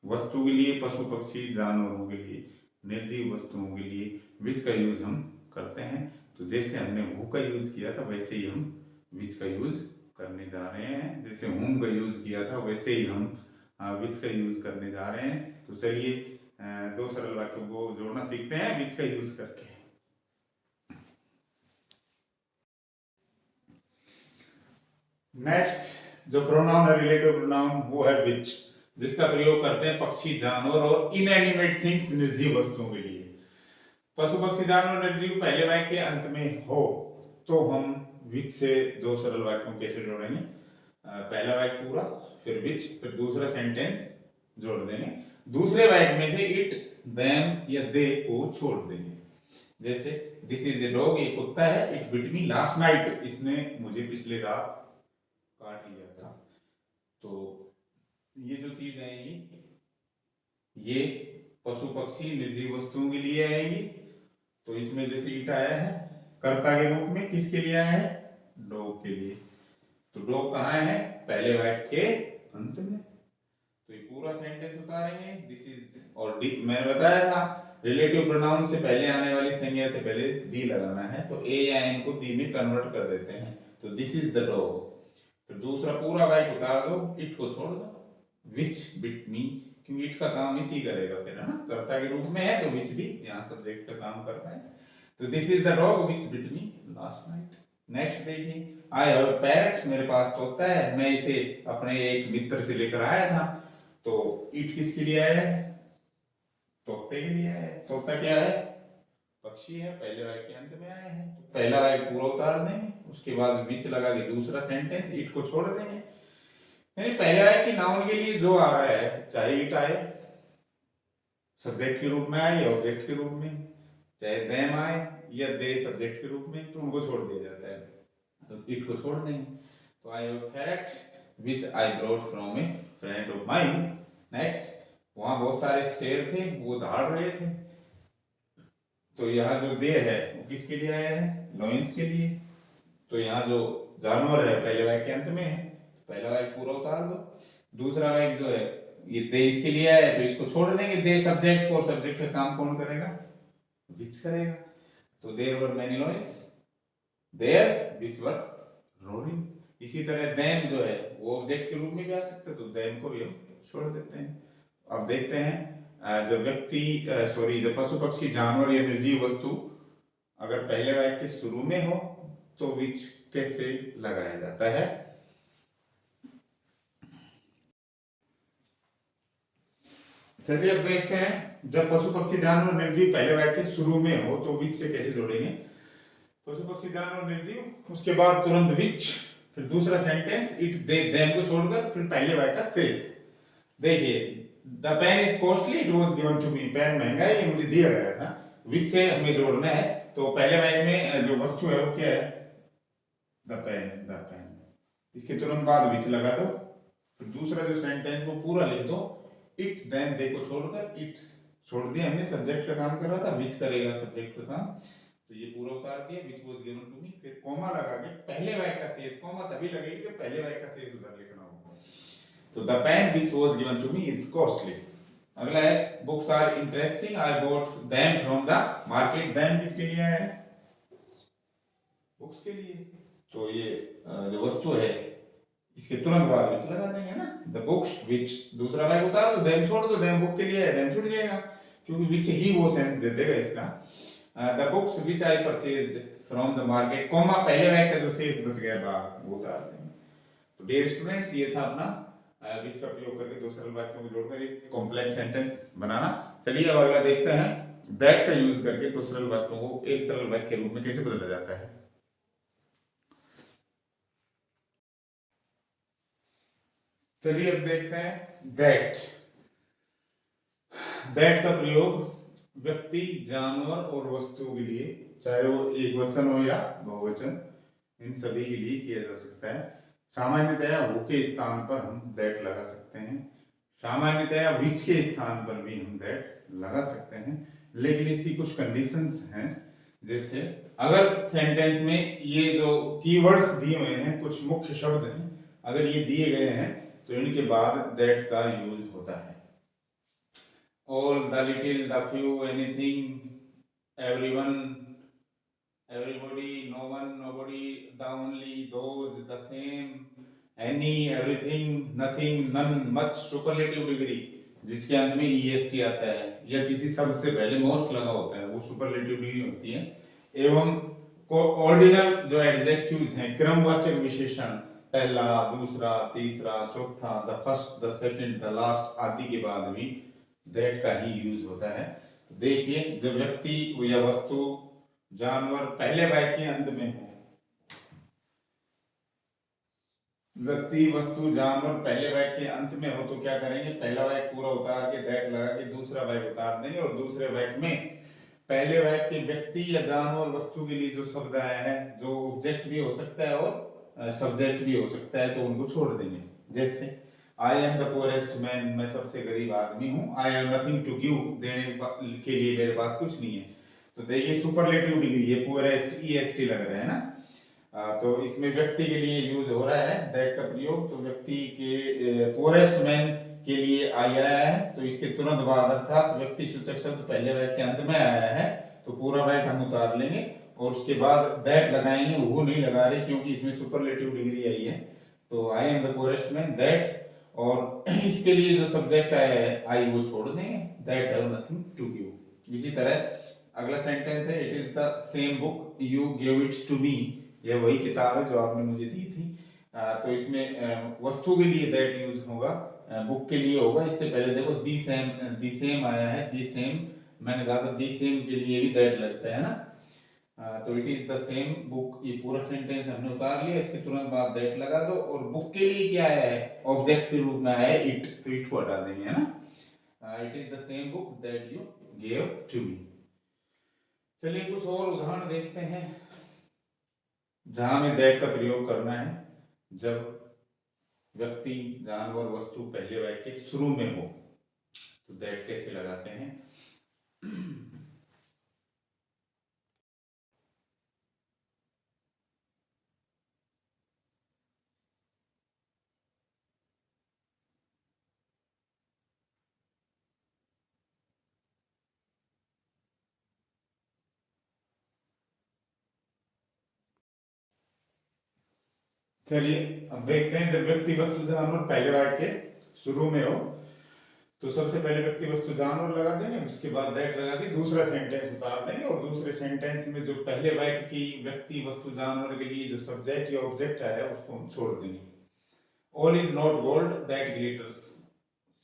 S1: वस्तु के लिए, पशु पक्षी जानवरों के लिए, निर्जीव वस्तुओं के लिए विच का यूज हम करते हैं। तो जैसे हमने हु का यूज किया था वैसे ही हम विच का यूज करने जा रहे हैं, जैसे whom का यूज किया था वैसे ही हम विच का यूज करने जा रहे हैं। तो चलिए दो सरल वाक्यों को जोड़ना सीखते हैं विच का यूज करके। नेक्स्ट जो प्रोनाउन है रिलेटिव प्रोनाउन वो है विच, जिसका प्रयोग करते हैं पक्षी जानवर और इनएनिमेट थिंग्स निर्जीव वस्तुओं के लिए। पशु पक्षी जानवर निर्जीव पहले वाक्य के अंत में हो तो हम विच से दो सरल वाक्यों कैसे जोड़ेंगे, पहला वाक्य पूरा, फिर विच, फिर दूसरा सेंटेंस जोड़ देंगे, दूसरे वाक्य में से इट, देम या दे को छोड़ देंगे। जैसे दिस इज ए डॉग, ये कुत्ता है, it bit me last night, इसने मुझे पिछले रात काट लिया था। तो ये जो चीज आएंगी ये पशु पक्षी निर्जीव वस्तुओं के लिए आएंगी। तो इसमें जैसे इट आया है कर्ता के रूप में, किसके लिए आया है, डॉग के लिए। तो डॉग कहाँ है, पहले वाक्य के अंत में। तो ये पूरा सेंटेंस उतारेंगे, दिस इज, और डी मैंने बताया था रिलेटिव प्रोनाउन से पहले आने वाली संज्ञा से पहले दी लगाना है, तो ए या एन को दी में कन्वर्ट कर देते हैं। तो दिस इज द डॉग, फिर दूसरा पूरा वाक्य उतार दो, इट को छोड़ दो, विच बिट मी, क्योंकि इट का काम विच ही करेगा फिर, है ना, कर्ता के रूप में है तो विच भी यहाँ सब्जेक्ट का काम कर रहा है। तो this is the dog which bit me last night, next देखिए, आई हैव अ पैरट, मेरे पास तोता है, मैं इसे अपने एक मित्र से लेकर आया था। तो इट किसके लिए आया है? तोते के लिए आया है। तोता क्या है? पक्षी है, पहले वाक्य के अंत में आए हैं, तो पहला वाक्य पूरा उतार देंगे, उसके बाद विच लगा के दूसरा सेंटेंस, इट को छोड़ देंगे। यानी पहले वाक्य नाउन के लिए जो आ रहा है, चाहे इट आए सब्जेक्ट के रूप में आए या ऑब्जेक्ट के रूप में, चाहे देम आए या दे सब्जेक्ट के रूप में, तो उनको छोड़ दिया जाता है, तो इट को छोड़ देंगे। तो I have parrot which I brought from A friend of mine. Next, वहां बहुत सारे शेर थे, वो दहाड़ रहे थे, तो यहाँ जो दे है वो किसके लिए आया है? लॉइंस के लिए। तो यहाँ जो जानवर है पहले वाक्य के अंत में है, पहला वाक्य पूरा उतार दो। दूसरा वाक्य जो है ये दे इसके लिए आया है, तो इसको छोड़ देंगे, दे सब्जेक्ट को, और सब्जेक्ट का काम कौन करेगा? विच करेगा। तो there were many lions there which were roaring. इसी तरह देम जो है वो ऑब्जेक्ट के रूप में भी आ सकता है, तो देम को भी हम छोड़ देते हैं। अब देखते हैं जब व्यक्ति जब पशु पक्षी जानवर या निर्जीव वस्तु अगर पहले वाक्य के शुरू में हो तो विच कैसे लगाया जाता है। चलिए अब देखते हैं, जब पशु पक्षी जानवर निर्जीव पहले वाक्य के शुरू में हो तो विच से कैसे जोड़ेंगे। पशु पक्षी जानवर निर्जीव, उसके बाद तुरंत विच, फिर दूसरा सेंटेंस इट दे देम को छोड़कर फिर पहले वाक्य का शेष। देखिए, the pen is costly, it was given to me, pen महंगा है, ये मुझे दिया गया था। विच से हमें जोड़ना है, तो पहले वाक्य में जो वस्तु है वो क्या है? The pen, the pen. इसके तुरंत बाद विच लगा दो, फिर दूसरा जो सेंटेंस वो पूरा लिख दो, इट देन दे को छोड़कर, इट छोड़ दिया हमने, सब्जेक्ट का काम कर रहा था, विच करेगा सब्जेक्ट का काम, तो ये पूरा उतार दिया, which was given to me, फिर कॉमा लगा के पहले वाक्य का शेष, कॉमा तभी लगेगी जब पहले वाक्य का शेष उधर लिखना होगा। तो the pen which was given to me is costly. अगला है books are interesting, I bought them from the market. Them किसके लिए है? बुक्स के लिए। तो ये जो वस्तु है इसके तुरंत बाद विच लगा देंगे ना, द बुक्स विच, दूसरा वाक्य उतार दो, देम छोड़ दो, देम बुक के लिए है, देम छूट जाएगा, क्योंकि विच ही वो सेंस दे देगा इसका। The books which I purchased from the market, comma पहले वाक्य का जो शेष बच गया बाहर वो उतार देंगे। तो डियर स्टूडेंट्स, ये था अपना विच का प्रयोग करके दो सरल वाक्यों को जोड़कर एक कॉम्प्लेक्स सेंटेंस बनाना। चलिए अब अगला देखते हैं, दैट का यूज करके दो सरल वाक्यों को एक सरल वाक्य के रूप में कैसे बदला जाता है। चलिए अब देखते हैं दैट। दैट का प्रयोग व्यक्ति, जानवर और वस्तुओं के लिए, चाहे वो एक वचन हो या बहुवचन, इन सभी के लिए किया जा सकता है। सामान्यतया वो के स्थान पर हम दैट लगा सकते हैं, सामान्यतया विच के स्थान पर भी हम दैट लगा सकते हैं, लेकिन इसकी कुछ कंडीशंस हैं। जैसे अगर सेंटेंस में ये जो कीवर्ड्स दिए हुए हैं, कुछ मुख्य शब्द हैं, अगर ये दिए गए हैं तो इनके बाद दैट का यूज होता है। All, the little, the few, anything, everyone, everybody, no one, nobody, the only, those, the same, any, everything, nothing, none, much, superlative degree जिसके अंत में est आता है या किसी शब्द से पहले मोस्ट लगा होता है वो सुपरलेटिव डिग्री होती है। एवं ऑर्डिनल जो एडजेक्टिव्स हैं, क्रमवाचक विशेषण, पहला, दूसरा, तीसरा, चौथा, the first, the second, the last आदि के बाद भी दैट का ही यूज होता है। देखिए, जब व्यक्ति या वस्तु, जानवर पहले वाक्य के अंत में हो, व्यक्ति, वस्तु, जानवर पहले वाक्य के अंत में हो तो क्या करेंगे? पहला वाक्य पूरा उतार के दैट लगा के दूसरा वाक्य उतार देंगे, और दूसरे वाक्य में पहले वाक्य के व्यक्ति या जानवर, वस्तु के लिए जो शब्द आया है, जो ऑब्जेक्ट भी हो सकता है और सब्जेक्ट भी हो सकता है, तो उनको छोड़ देंगे। जैसे I am the poorest man, मैं सबसे गरीब आदमी हूँ। I have nothing to give, देने के लिए मेरे पास कुछ नहीं है। तो देखिए सुपरलेटिव डिग्री, ये पुअरेस्ट est लग रहा है ना, तो इसमें व्यक्ति के लिए यूज हो रहा है दैट का प्रयोग। तो व्यक्ति के पुअरेस्ट मैन के लिए आया है, तो इसके तुरंत बाद अर्थात व्यक्ति सूचक शब्द पहले वाक्य के अंत में आया है, तो पूरा वाक्य हम उतार लेंगे और उसके बाद दैट लगाएंगे। वो नहीं लगा रहे क्योंकि इसमें सुपरलेटिव डिग्री आई है, तो आई am the poorest man, that, और इसके लिए जो सब्जेक्ट आया है आई वो छोड़ देंगे, that have nothing to give. इसी तरह अगला सेंटेंस है, it is the same book you give it to me, यह वही किताब है जो आपने मुझे दी थी। तो इसमें वस्तु के लिए दैट यूज होगा, बुक के लिए होगा। इससे पहले देखो दी सेम आया है, दी सेम, मैंने कहा था दी सेम के लिए भी दैट लगता है ना। तो it is the same book, ये पूरा सेंटेंस हमने उतार लिया, इसके तुरंत बाद दैट लगा दो। और बुक के लिए क्या आया है, ऑब्जेक्ट के रूप में आया है इट, तो इट को हटा देंगे, है ना। It is the same book that you gave to me. चलिए कुछ और उदाहरण देखते हैं जहां हमें दैट का प्रयोग करना है, जब व्यक्ति, जानवर, वस्तु पहले वाक्य के शुरू में हो। तो दैट कैसे लगाते हैं। चलिए अब देखते हैं, जब व्यक्ति, वस्तु, जानवर पहले वाक्य के शुरू में हो तो सबसे पहले व्यक्ति, वस्तु, जानवर लगा देंगे, उसके बाद दैट लगा के दूसरा सेंटेंस उतार देंगे। और दूसरे सेंटेंस में जो पहले वाक्य की व्यक्ति, वस्तु, जानवर के लिए जो सब्जेक्ट या ऑब्जेक्ट है उसको हम छोड़ देंगे। All is not gold that glitters,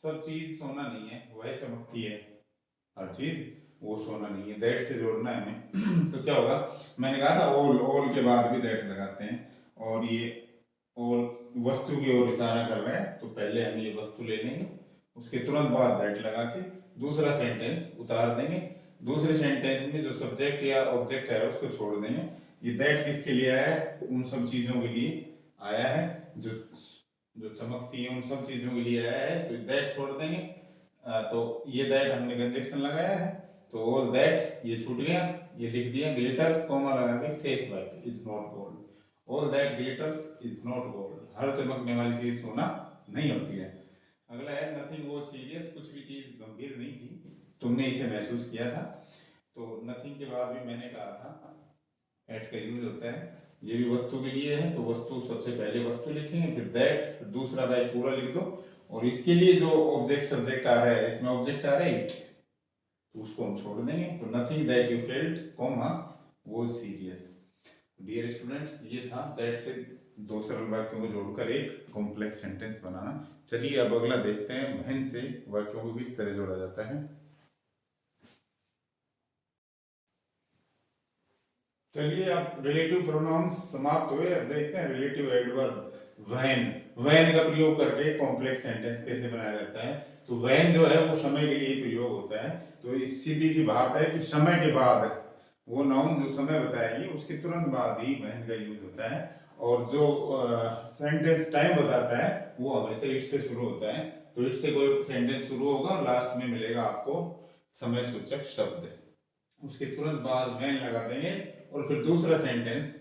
S1: सब चीज सोना नहीं है, वह चमकती है। हर चीज वो सोना नहीं है, दैट से जोड़ना है हमें। तो क्या होगा, मैंने कहा था ऑल, ऑल के बाद भी दैट लगाते हैं। और ये ऑल वस्तु की ओर इशारा कर रहे हैं, तो पहले हम ये वस्तु ले लेंगे, उसके तुरंत बाद दैट लगा के दूसरा सेंटेंस उतार देंगे। दूसरे सेंटेंस में जो सब्जेक्ट या ऑब्जेक्ट है उसको छोड़ देंगे। ये दैट किसके लिए आया है, उन सब चीजों के लिए आया है जो जो चमकती है, उन सब चीजों के लिए आया है, तो दैट छोड़ देंगे। तो ये दैट हमने कंजक्शन लगाया है, तो ऑल दैट ये छूट गया, ये लिख दिया, ग्लिटर्स कॉमा लगा के शेष वाक्य is not gold, all that glitters is not gold, हर चमकने वाली चीज सोना नहीं होती है। अगला है नथिंग वाज सीरियस, कुछ भी चीज गंभीर नहीं थी, तुमने इसे महसूस किया था। तो नथिंग के बाद भी मैंने कहा था एट का यूज होता है, ये भी वस्तु के लिए है, तो वस्तु सबसे पहले वस्तु लिखेंगे, फिर दैट, फिर दूसरा वाक्य पूरा लिख दो। और इसके लिए जो ऑब्जेक्ट सब्जेक्ट आ रहा है, इसमें ऑब्जेक्ट आ रहा है इट, तो उसको हम छोड़ देंगे। तो nothing that you felt comma was serious. Dear students, ये था दैट से दो सरल वाक्यों को जोड़कर एक कॉम्प्लेक्स सेंटेंस बनाना। चलिए अब अगला देखते हैं, व्हेन से वाक्यों को किस तरह जोड़ा जाता है। चलिए अब रिलेटिव प्रोनाउंस समाप्त हुए, अब देखते हैं रिलेटिव एडवर्ब व्हेन। व्हेन का प्रयोग करके कॉम्प्लेक्स सेंटेंस कैसे बनाया जाता है। तो व्हेन जो है वो समय के लिए प्रयोग होता है। तो इस सीधी सी बात है कि समय के बाद, वो नाउन जो समय बताएगी उसके तुरंत बाद ही व्हेन का यूज होता है। और जो सेंटेंस टाइम बताता है वो हमेशा इट से शुरू होता है। तो इट से कोई सेंटेंस शुरू होगा, लास्ट में मिलेगा आपको समय सूचक शब्द, उसके तुरंत बाद व्हेन लगा देंगे और फिर दूसरा सेंटेंस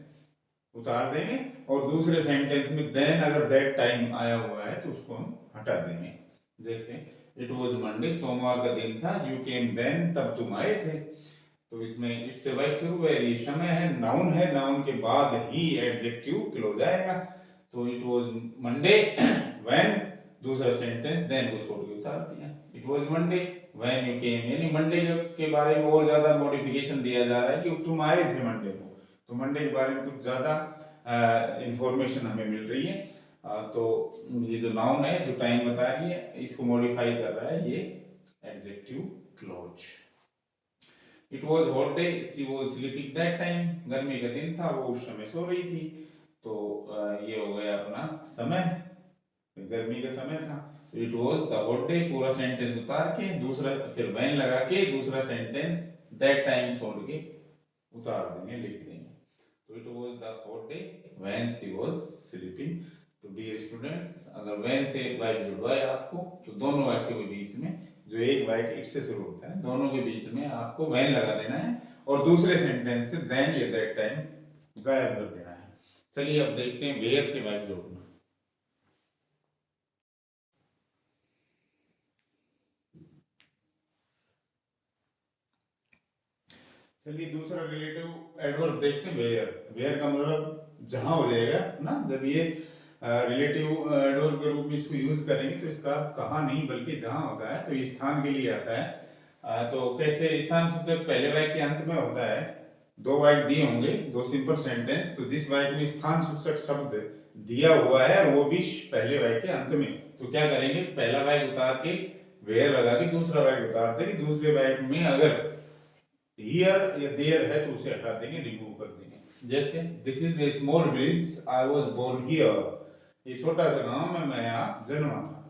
S1: उतार देंगे। और दूसरे सेंटेंस में देन अगर दैट टाइम आया हुआ है तो उसको हम हटा देंगे। जैसे इट वॉज मंडे, सोमवार का दिन था, यू केम देन, तब तुम आए थे। तो इसमें इट से वर्ब शुरू है, ये समय है, नाउन के बाद ही एडजेक्टिव क्लोज आएगा। तो इट वॉज मंडे व्हेन, दूसरा सेंटेंस देन को छोड़ के उतार दिया। It was Monday when you came, यानी मंडे के बारे में और ज्यादा मॉडिफिकेशन दिया जा रहा है कि तुम आए थे मंडे को, तो मंडे के बारे में कुछ ज्यादा इंफॉर्मेशन हमें मिल रही है। तो ये जो नाउन है, जो टाइम बता रही है, इसको मॉडिफाई कर रहा है ये adjective close. It was hot day, she was sleeping that time, गर्मी का दिन था, वो उस समय सो रही थी। तो ये हो गया अपना समय, गर्मी का समय था। It was the hot day, पूरा सेंटेंस उतार के दूसरा, फिर व्हेन लगा के दूसरा सेंटेंस दैट टाइम छोड़ के उतार देंगे, लिख देंगे। तो it was the hot day when she was sleeping. तो डियर स्टूडेंट्स, अगर व्हेन से वाक्य जुड़वाए आपको, तो दोनों वाक्यों के बीच में जो एक वाक्य इट से शुरू होता है, दोनों के बीच में आपको व्हेन लगा देना है और दूसरे सेंटेंस से देन या दैट टाइम गायब कर देना है। चलिए अब देखते हैं वेयर से वाक्य जोड़ना। चलिए दूसरा रिलेटिव एडवर्ब देखते हैं, वेयर। वेयर का मतलब जहां हो जाएगा ना, जब ये रिलेटिव एडवर्ब के रूप में इसको यूज करेंगे तो इसका अर्थ कहाँ नहीं बल्कि जहां होता है, तो ये स्थान के लिए आता है। तो कैसे, स्थान सूचक पहले वाक्य के अंत में होता है, दो वाक्य दिए होंगे, दो सिंपल सेंटेंस, तो जिस वाक्य में स्थान सूचक शब्द दिया हुआ है और वो भी पहले वाक्य के अंत में, तो क्या करेंगे, पहला वाक्य उतार के वेयर लगा के दूसरा वाक्य उतार देंगे, दूसरे वाक्य में अगर हियर या देयर है तो उसे हटा देंगे, रिमूव कर देंगे। जैसे this is a small village, I was born here, ये छोटा सा गांव में मैं यहाँ जन्मा था।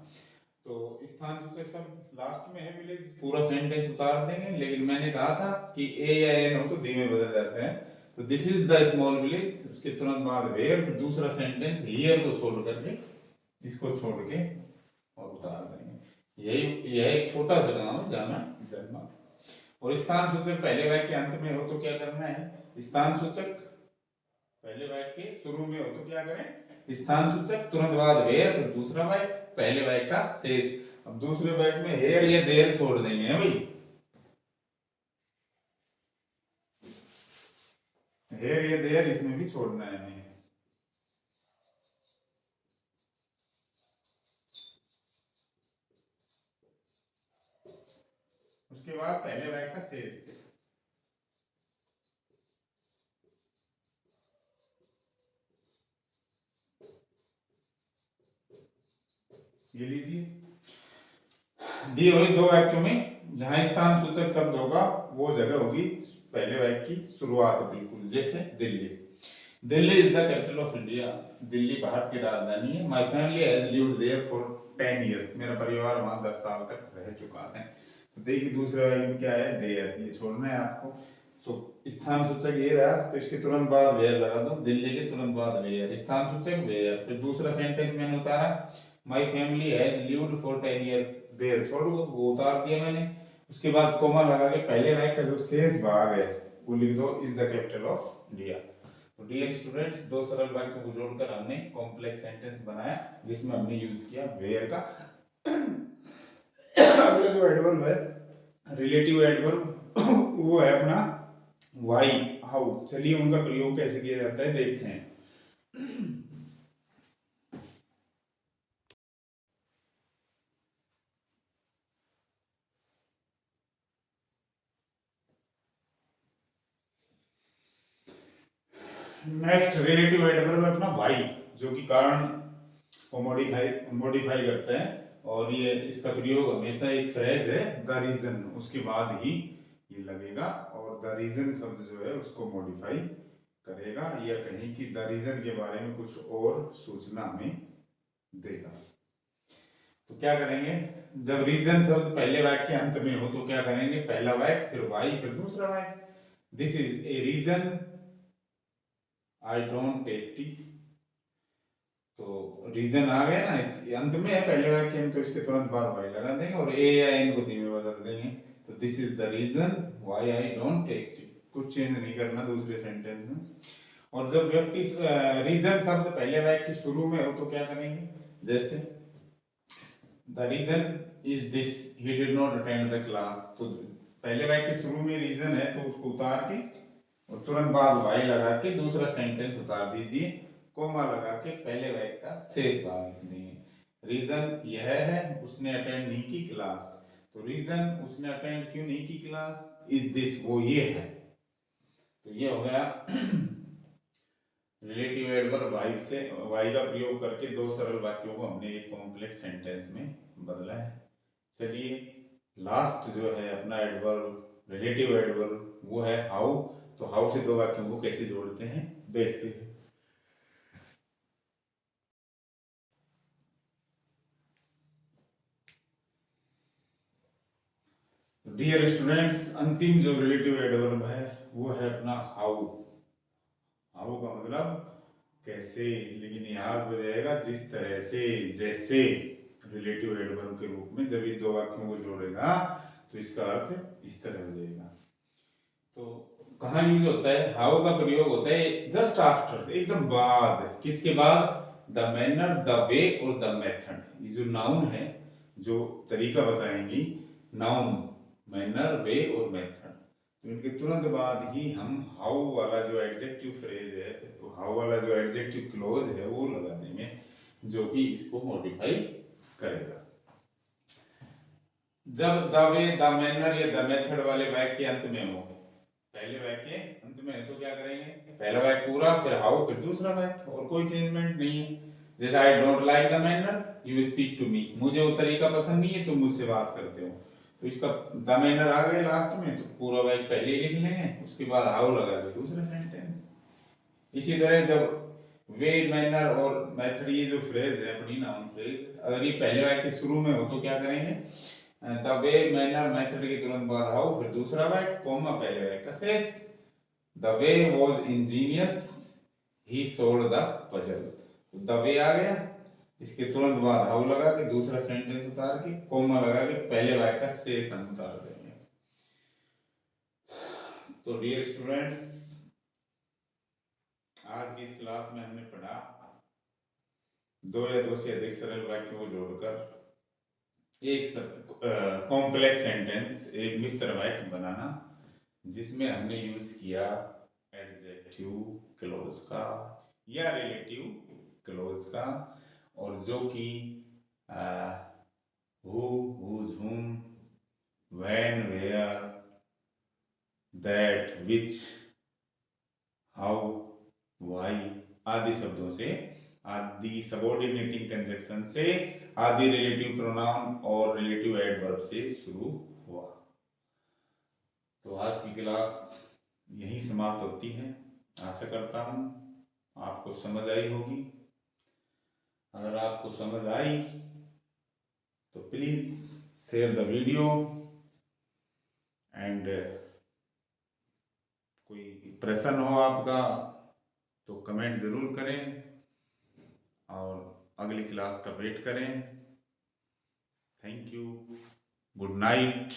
S1: तो स्थान सूचक शब्द लास्ट में है विलेज, पूरा सेंटेंस उतार देंगे, लेकिन मैंने कहा था कि ए या एन हो तो दी में बदल जाते हैं। तो this is the small village, उसके तुरंत बाद वेयर, फिर दूसरा सेंटेंस हियर को छोड़ करके, इसको छोड़ के और उतार देंगे। यह एक छोटा सा गांव है जहां मैं जन्मा था। और स्थान सूचक पहले वाक्य के अंत में हो तो क्या करना है, स्थान सूचक पहले वाक्य के शुरू में हो तो क्या करें, स्थान सूचक तुरंत बाद वेयर, फिर दूसरा वाक्य पहले वाक्य का शेष। अब दूसरे वाक्य में हेयर या देयर छोड़ देंगे है भाई, हेयर या देयर इसमें भी छोड़ना है हमें। उसके बाद पहले वाक्य का शेष, ये लीजिए दिए हुए दो वाक्यों में जहां स्थान सूचक शब्द होगा वो जगह होगी पहले वाक्य की शुरुआत बिल्कुल। जैसे Delhi, Delhi is the capital of India, Delhi Bharat की राजधानी है। My family has lived there for 10 years, मेरा परिवार वहां 10 साल तक रह चुका है। तो देखिए दूसरे वाक्य में क्या है, देयर, ये छोड़ना है आपको। तो स्थान सूचक ये रहा, तो इसके तुरंत बाद वेयर लगा दो, दिल्ली के तुरंत बाद वेयर, स्थान सूचक वेयर, फिर दूसरा सेंटेंस मैंने उतारा, my family has lived for 10 years, there छोड़ दो, वो उतार दिया मैंने। उसके बाद कोमा लगा के पहले वाक्य का जो शेष भाग है वो लिख दो, is the capital of India. तो डियर स्टूडेंट्स, दो सरल वाक्यों को जोड़कर हमने कॉम्प्लेक्स सेंटेंस बनाया जिसमें हमने यूज किया वेयर का। अगला जो एडवर्ब है, रिलेटिव एडवर्ब, वो है अपना वाई, हाउ। चलिए उनका प्रयोग कैसे किया जाता है देखते हैं। नेक्स्ट रिलेटिव एडवर्ब है अपना वाई, जो कि कारण को मॉडिफाई करते हैं, और ये इसका प्रयोग हमेशा एक फ्रेज है द रीजन, उसके बाद ही ये लगेगा, और द रीजन शब्द जो है उसको मॉडिफाई करेगा, या कहीं कि द रीजन के बारे में कुछ और सूचना हमें देगा। तो क्या करेंगे, जब रीजन शब्द पहले वाक्य के अंत में हो तो क्या करेंगे, पहला वाक्य फिर वाई फिर दूसरा वाक्य। This is a reason I don't take tea, तो रीजन आ गया ना, इसके अंत में है पहले वाक्य में, तो इसके तुरंत बाद वाई लगा देंगे और ए या एन को दी में बदल देंगे। तो this is the reason why I don't take tea, कुछ चेंज नहीं करना दूसरे सेंटेंस में। और जब व्यक्ति रीजन शब्द पहले वाक्य के शुरू में हो तो क्या करेंगे, जैसे the reason is this he did not attend the class, तो पहले वाक्य के शुरू में रीजन है तो उसको उतार के और तुरंत बाद वाई लगा के दूसरा सेंटेंस उतार दीजिए, कोमा लगा के पहले वाक्य का शेष भाग लिख देंगे। रीजन यह है उसने अटेंड नहीं की क्लास, तो रीजन उसने अटेंड क्यों नहीं की क्लास, इज दिस, वो ये है। तो ये हो गया रिलेटिव एडवर्ब वाई से, वाई का प्रयोग करके दो सरल वाक्यों को हमने एक कॉम्प्लेक्स सेंटेंस में बदला है। चलिए लास्ट जो है अपना एडवर्ब, रिलेटिव एडवर्ब, वो है हाउ। तो हाउ से दो वाक्यों को कैसे जोड़ते हैं देखते हैं। डियर स्टूडेंट्स, अंतिम जो रिलेटिव एडवर्ब है वो है अपना हाउ। हाउ का मतलब कैसे, लेकिन यहाँ हो जाएगा जिस तरह से, जैसे, रिलेटिव एडवर्ब के रूप में जब ये दो वाक्यों को जोड़ेगा तो इसका अर्थ इस तरह हो जाएगा। तो कहाँ यूज होता है, हाउ का प्रयोग होता है जस्ट आफ्टर, एकदम बाद, किसके बाद, द मैनर, द वे और द मेथड। ये जो नाउन है, जो तरीका बताएंगी, नाउन, मैनर, वे और मेथड, तो इनके तुरंत बाद ही हम हाउ वाला जो एडजेक्टिव फ्रेज है, तो हाउ वाला जो एडजेक्टिव क्लोज है वो लगा देंगे, जो कि इसको मॉडिफाई करेगा। जब द वे, द मैनर या द मेथड वाले वाक्य के अंत में हो, पहले वाक्य के अंत में है तो क्या करेंगे, पहला वाक्य पूरा, फिर हाउ, फिर दूसरा वाक्य, और कोई चेंजमेंट नहीं है। जैसे I don't like the manner you speak to me, मुझे वो तरीका पसंद नहीं है तुम मुझसे बात करते हो, तो इसका द मैनर आ गए लास्ट में, तो पूरा वाक्य पहले ही लिख लेंगे, उसके बाद हाउ लगा के दूसरा सेंटेंस। इसी तरह जब वे, मैनर और मेथड, ये जो फ्रेज है अपनी नाउन फ्रेज, अगर ये पहले वाक्य के शुरू में हो तो क्या करेंगे, द वे, मैनर, मेथड के तुरंत बाद हाउ, फिर दूसरा वाक्य, कॉमा पहले वाक्य का शेष। The way was ingenious he solved the puzzle, the way आ गया, इसके तुरंत बाद हाउ लगा के दूसरा सेंटेंस उतार के कॉमा लगा के पहले वाक्य का शेष हम उतार देंगे। तो डियर स्टूडेंट्स, आज की इस क्लास में हमने पढ़ा दो या दो से अधिक सरल वाक्यों को जोड़कर एक कॉम्प्लेक्स सेंटेंस, एक मिश्र वाक्य बनाना, जिसमें हमने यूज किया एडजेक्टिव क्लॉज का या रिलेटिव क्लॉज का, और जो कि who, whose, whom, when, where, that, which, how, why आदि शब्दों से, आदि सबऑर्डिनेटिंग कंजक्शन से, आदि रिलेटिव प्रोनाउन और रिलेटिव एडवर्ब से शुरू हुआ। तो आज की क्लास यही समाप्त होती है। आशा करता हूँ आपको समझ आई होगी। अगर आपको समझ आई तो please share the video, and कोई प्रश्न हो आपका तो कमेंट ज़रूर करें, और अगली क्लास का वेट करें। Thank you, good night.